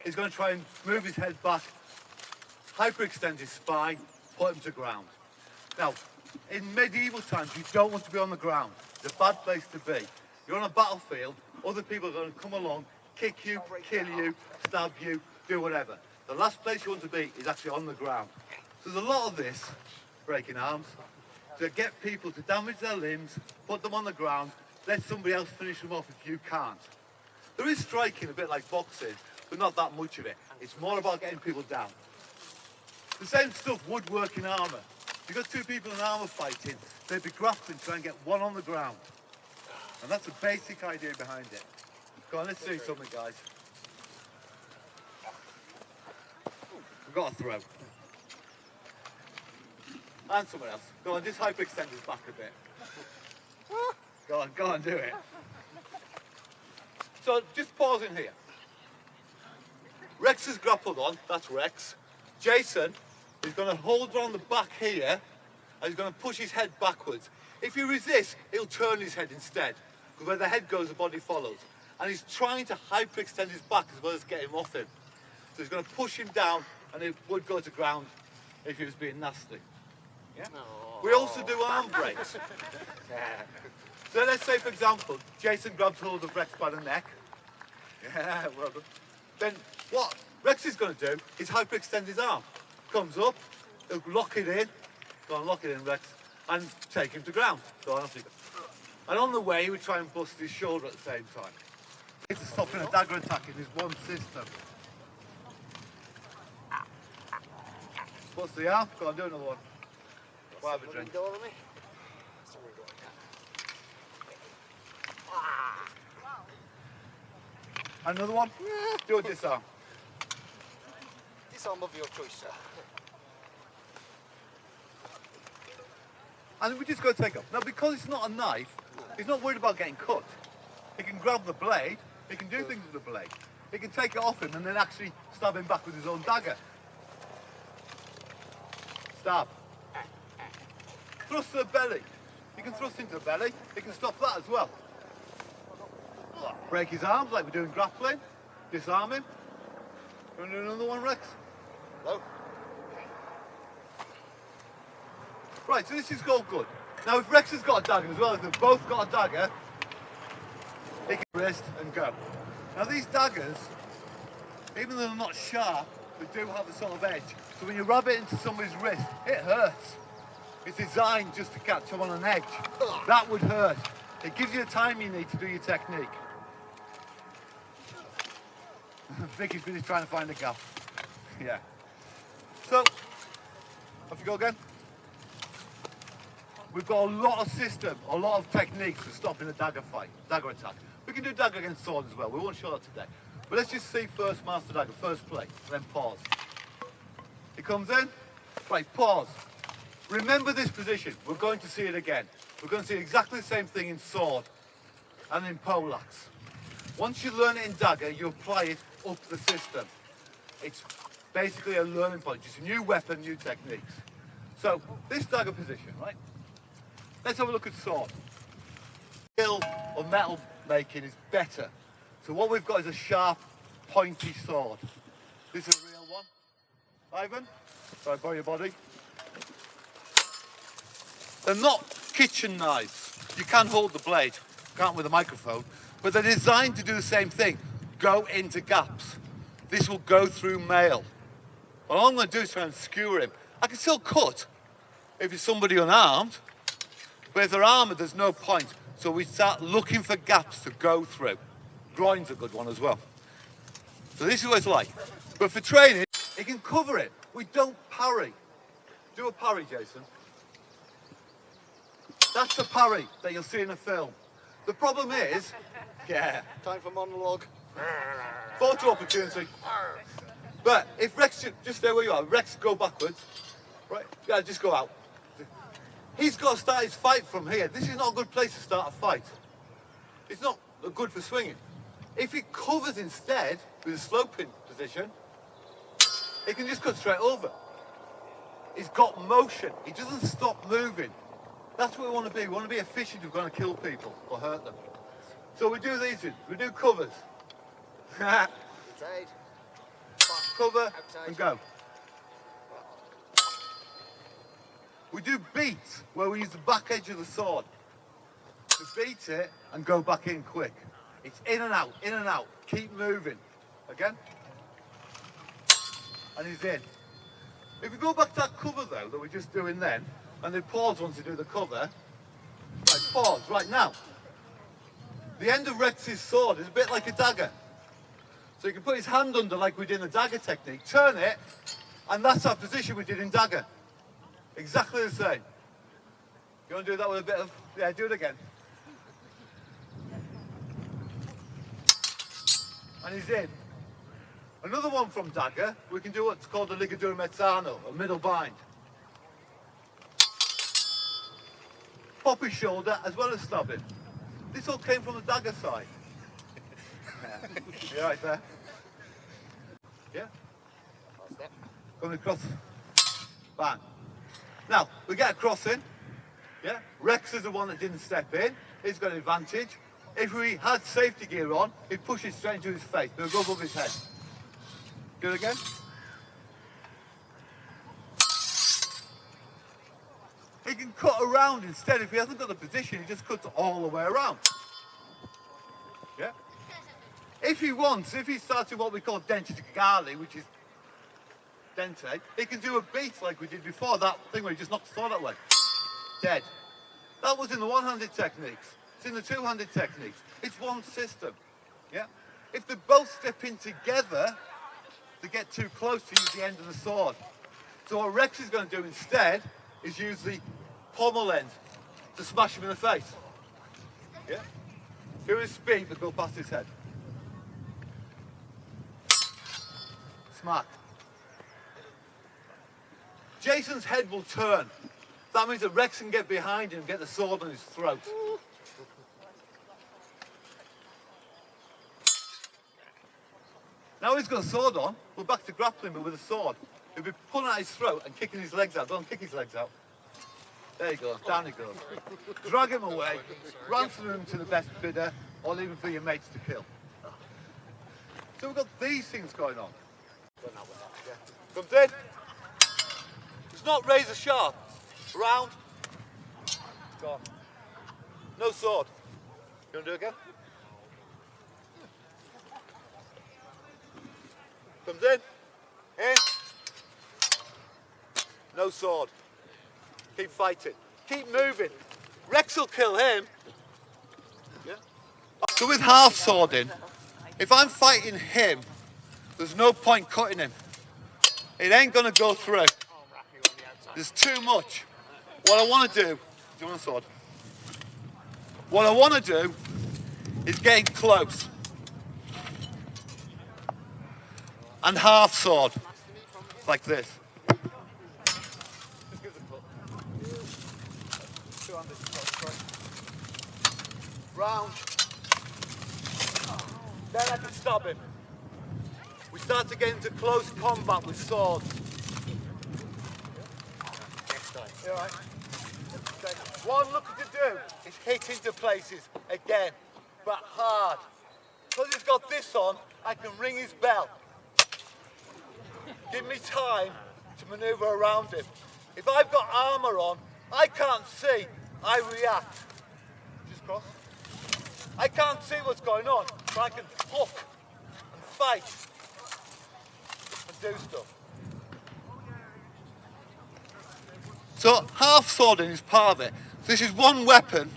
He's going to try and move his head back, hyperextend his spine, put him to ground. Now, in medieval times, you don't want to be on the ground. It's a bad place to be. You're on a battlefield, other people are going to come along, kick you, kill you, stab you, do whatever. The last place you want to be is actually on the ground. So there's a lot of this, breaking arms, to get people to damage their limbs, put them on the ground, let somebody else finish them off if you can't. There is striking, a bit like boxing, but not that much of it. It's more about getting people down. The same stuff would work in armour. If you've got two people in armour fighting, they'd be grappling, trying to get one on the ground. And that's the basic idea behind it. Go on, let's see something, guys. We've got a throw. And someone else. Go on, just hyperextend his back a bit. Go on, do it. So, just pause in here. Rex is grappled on, that's Rex. Jason is going to hold around the back here, and he's going to push his head backwards. If you resist, he'll turn his head instead, because where the head goes, the body follows. And he's trying to hyperextend his back as well as get him off him. So he's going to push him down, and it would go to ground if he was being nasty. Yeah? We also do arm breaks. So let's say, for example, Jason grabs hold of Rex by the neck. Yeah, well done. Then what Rex is going to do is hyperextend his arm. Comes up, he'll lock it in. Go on, lock it in, Rex, and take him to ground. Go on, off you go. And on the way, we try and bust his shoulder at the same time. It's stopping a dagger attack in this one system. Bust the arm. Go on, do another one. We'll have a drink. Another one? Do a disarm. Disarm of your choice, sir. And we just go take off. Now, because it's not a knife, he's not worried about getting cut. He can grab the blade, he can do things with the blade. He can take it off him and then actually stab him back with his own dagger. Stab. Thrust to the belly. He can thrust into the belly, he can stop that as well. Break his arms like we're doing grappling. Disarm him. You want to do another one, Rex? No. Right, so this is all good. Now, if Rex has got a dagger as well, if they've both got a dagger, he can wrist and go. Now, these daggers, even though they're not sharp, they do have a sort of edge. So when you rub it into somebody's wrist, it hurts. It's designed just to catch them on an edge. That would hurt. It gives you the time you need to do your technique. Vicky's busy trying to find a gap. Yeah. So, off you go again. We've got a lot of system, a lot of techniques for stopping a dagger fight, dagger attack. We can do dagger against sword as well. We won't show that today. But let's just see first master dagger, first play, then pause. He comes in. Right, pause. Remember this position. We're going to see it again. We're going to see exactly the same thing in sword and in poleaxe. Once you learn it in dagger, you apply it up the system. It's basically a learning point, just a new weapon, new techniques. So, this dagger position, right? Let's have a look at sword. Steel or metal making is better. So what we've got is a sharp, pointy sword. This is a real one. Ivan, sorry, borrow your body. They're not kitchen knives. You can hold the blade, can't with a microphone, but they're designed to do the same thing. Go into gaps. This will go through mail. All I'm going to do is try and skewer him. I can still cut if it's somebody unarmed, but if they're armoured, there's no point. So we start looking for gaps to go through. Groin's a good one as well. So this is what it's like. But for training, it can cover it. We don't parry. Do a parry, Jason. That's the parry that you'll see in a film. The problem is, yeah. Time for monologue. Photo opportunity. But if Rex, just stay where you are. Rex, go backwards. Right? Yeah, just go out. He's got to start his fight from here. This is not a good place to start a fight. It's not good for swinging. If he covers instead with a sloping position, he can just cut straight over. He's got motion. He doesn't stop moving. That's what we want to be. We want to be efficient if we're going to kill people or hurt them. So we do these. We do covers. Inside. cover, and go. We do beats, where we use the back edge of the sword to beat it and go back in quick. It's in and out, keep moving. Again. And he's in. If we go back to that cover though, that we're just doing then, and then pause once to do the cover, right, pause, right now. The end of Rex's sword is a bit like a dagger. So you can put his hand under like we did in the dagger technique, turn it, and that's our position we did in dagger. Exactly the same. You want to do that with a bit of, yeah, do it again. And he's in. Another one from dagger, we can do what's called a ligadura mezzano, a middle bind. Pop his shoulder as well as stab him. This all came from the dagger side. You right there? Yeah? Going across. Bang. Now, we get a crossing. Yeah? Rex is the one that didn't step in. He's got an advantage. If we had safety gear on, he'd push it straight into his face. He'll go above his head. Do it again. He can cut around instead. If he hasn't got the position, he just cuts all the way around. Yeah? If he wants, if he starts with what we call dente gali, which is dente, he can do a beat like we did before, that thing where he just knocks the sword that way. Dead. That was in the one-handed techniques. It's in the two-handed techniques. It's one system. Yeah? If they both step in together, they get too close to use the end of the sword. So what Rex is going to do instead is use the pommel end to smash him in the face. Yeah? Do his speed, but go past his head. Smack. Jason's head will turn. That means that Rex can get behind him and get the sword on his throat. Now he's got a sword on, we're back to grappling but with a sword. He'll be pulling at his throat and kicking his legs out. Don't kick his legs out. There you go, down he goes. Drag him away, ransom him to the best bidder, or leave him for your mates to kill. So we've got these things going on. Comes in. It's not razor sharp. Round. Gone. No sword. You want to do it again? Comes in. In. No sword. Keep fighting. Keep moving. Rex will kill him. Yeah. So with half swording, if I'm fighting him, there's no point cutting him. It ain't gonna go through. There's too much. What I want to do you want a sword? What I want to do is getting close. And half sword, like this. Just give it a foot. Two-handed, round. Then I can stab him. We start to get into close combat with swords. You all right? What I'm looking to do is hit into places again, but hard. Because he's got this on, I can ring his bell. Give me time to manoeuvre around him. If I've got armour on, I can't see, I react. Just cross. I can't see what's going on, but I can hook and fight and do stuff. So half swording is part of it. So this is one weapon.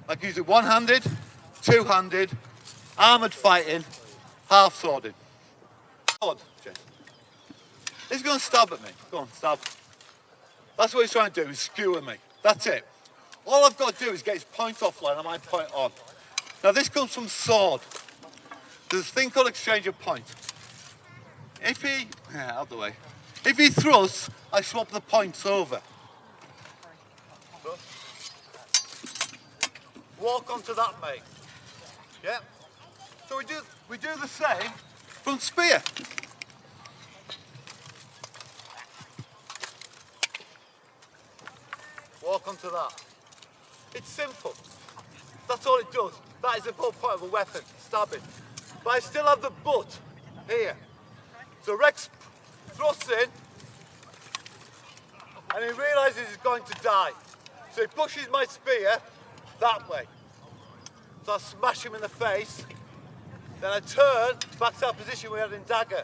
I can use it one-handed, two-handed, armoured fighting, half swording. Sword, Jason. He's going to stab at me. Go on, stab. That's what he's trying to do, is skewer me. That's it. All I've got to do is get his point offline and my point on. Now this comes from sword. There's a thing called exchange of point. If he, out of the way. If he thrusts, I swap the points over. Walk onto that, mate. Yeah? So we do the same from spear. Walk onto that. It's simple. That's all it does. That is the whole point of a weapon, stabbing. But I still have the butt here. So Rex thrusts in, and he realises he's going to die. So he pushes my spear that way. So I smash him in the face. Then I turn back to our position we had in dagger,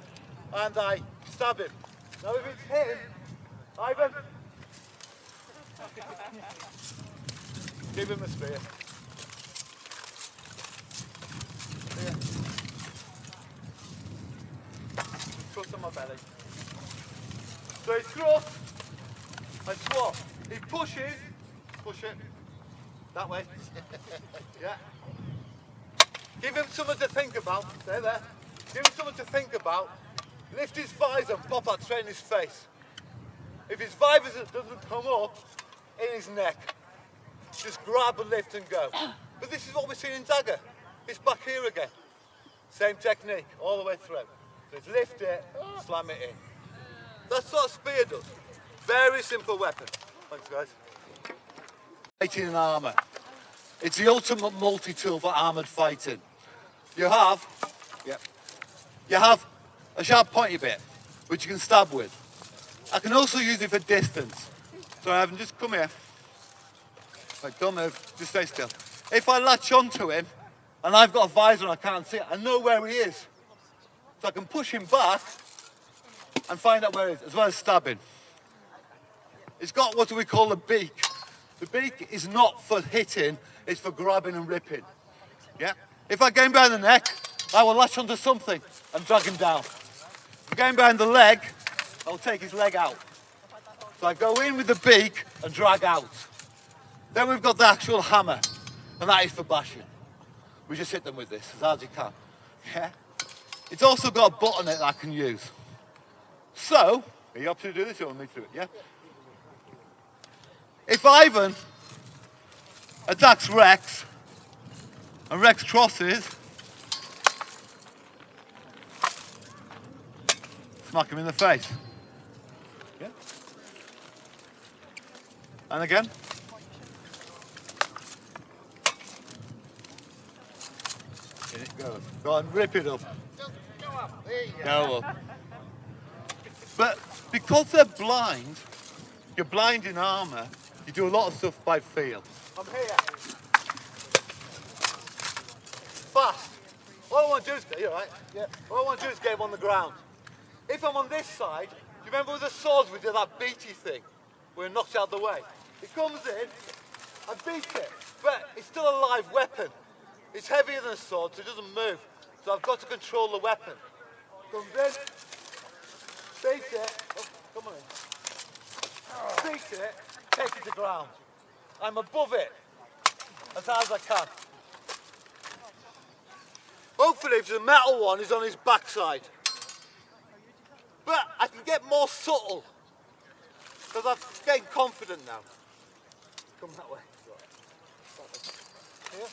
and I stab him. Now if it's him, Ivan, give him the spear. Here. Thrust on my belly. So he thrusts, I swap. He pushes, push it, that way. Yeah. Give him something to think about. Stay there. Give him something to think about. Lift his visor and pop that straight in his face. If his visor doesn't come up, in his neck. Just grab and lift and go. But this is what we're seeing in dagger. It's back here again. Same technique all the way through. So it's lift it, slam it in. That's what a spear does. Very simple weapon. Thanks, guys. Fighting in armour. It's the ultimate multi-tool for armoured fighting. You have a sharp pointy bit, which you can stab with. I can also use it for distance. So I can just come here. Right, don't move, just stay still. If I latch onto him, and I've got a visor and I can't see it, I know where he is. So I can push him back and find out where he is, as well as stabbing. It's got what we call a beak. The beak is not for hitting, it's for grabbing and ripping. Yeah? If I get him behind the neck, I will latch onto something and drag him down. If I get him behind the leg, I'll take his leg out. So I go in with the beak and drag out. Then we've got the actual hammer, and that is for bashing. We just hit them with this as hard as you can. Yeah? It's also got a button that I can use. So, are you up to do this? You want me to do it, yeah? If Ivan attacks Rex, and Rex crosses, smack him in the face. Yeah? And again. In it goes. Go on, rip it up. Just go up. There you go. Go up. But because they're blind, you're blind in armour, you do a lot of stuff by feel. I'm here. Fast. All I want to do is, you're right. Yeah. All I want to do is get him on the ground. If I'm on this side, do you remember with the swords we did that beaty thing? Where it knocks out the way. It comes in, I beat it, but it's still a live weapon. It's heavier than a sword, so it doesn't move. So I've got to control the weapon. Comes in, beat it, oh, come on in. Beat it, take it to ground. I'm above it, as hard as I can. Hopefully if the metal one is on his backside. But I can get more subtle, because I'm getting confident now. Come that way. Here.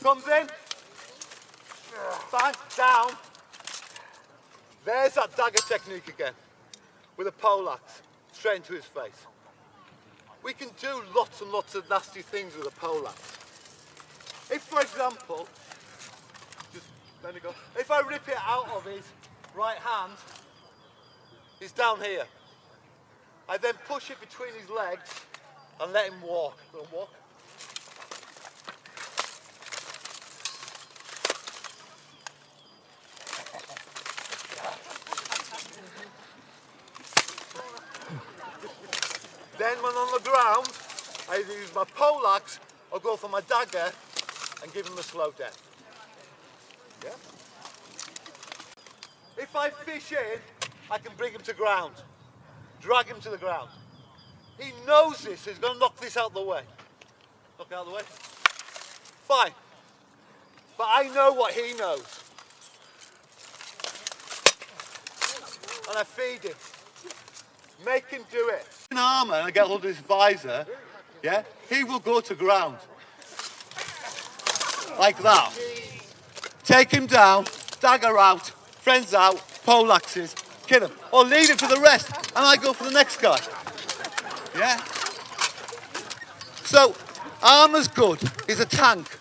Comes in, bang, down. There's that dagger technique again, with a poleaxe, straight into his face. We can do lots and lots of nasty things with a poleaxe. If, for example, just let me go. If I rip it out of his right hand, he's down here. I then push it between his legs and let him walk. Go and walk. Then when on the ground, I either use my poleaxe or go for my dagger and give him a slow death. Yeah? If I fish in, I can bring him to ground. Drag him to the ground. He knows this, so he's going to knock this out the way. Knock it out the way. Fine. But I know what he knows. And I feed him. Make him do it. In armour, and I get hold of his visor, yeah, he will go to ground. Like that. Take him down, dagger out, friends out, poleaxes, kill him. Or leave it for the rest, and I go for the next guy. Yeah? So, armour's good. He's a tank.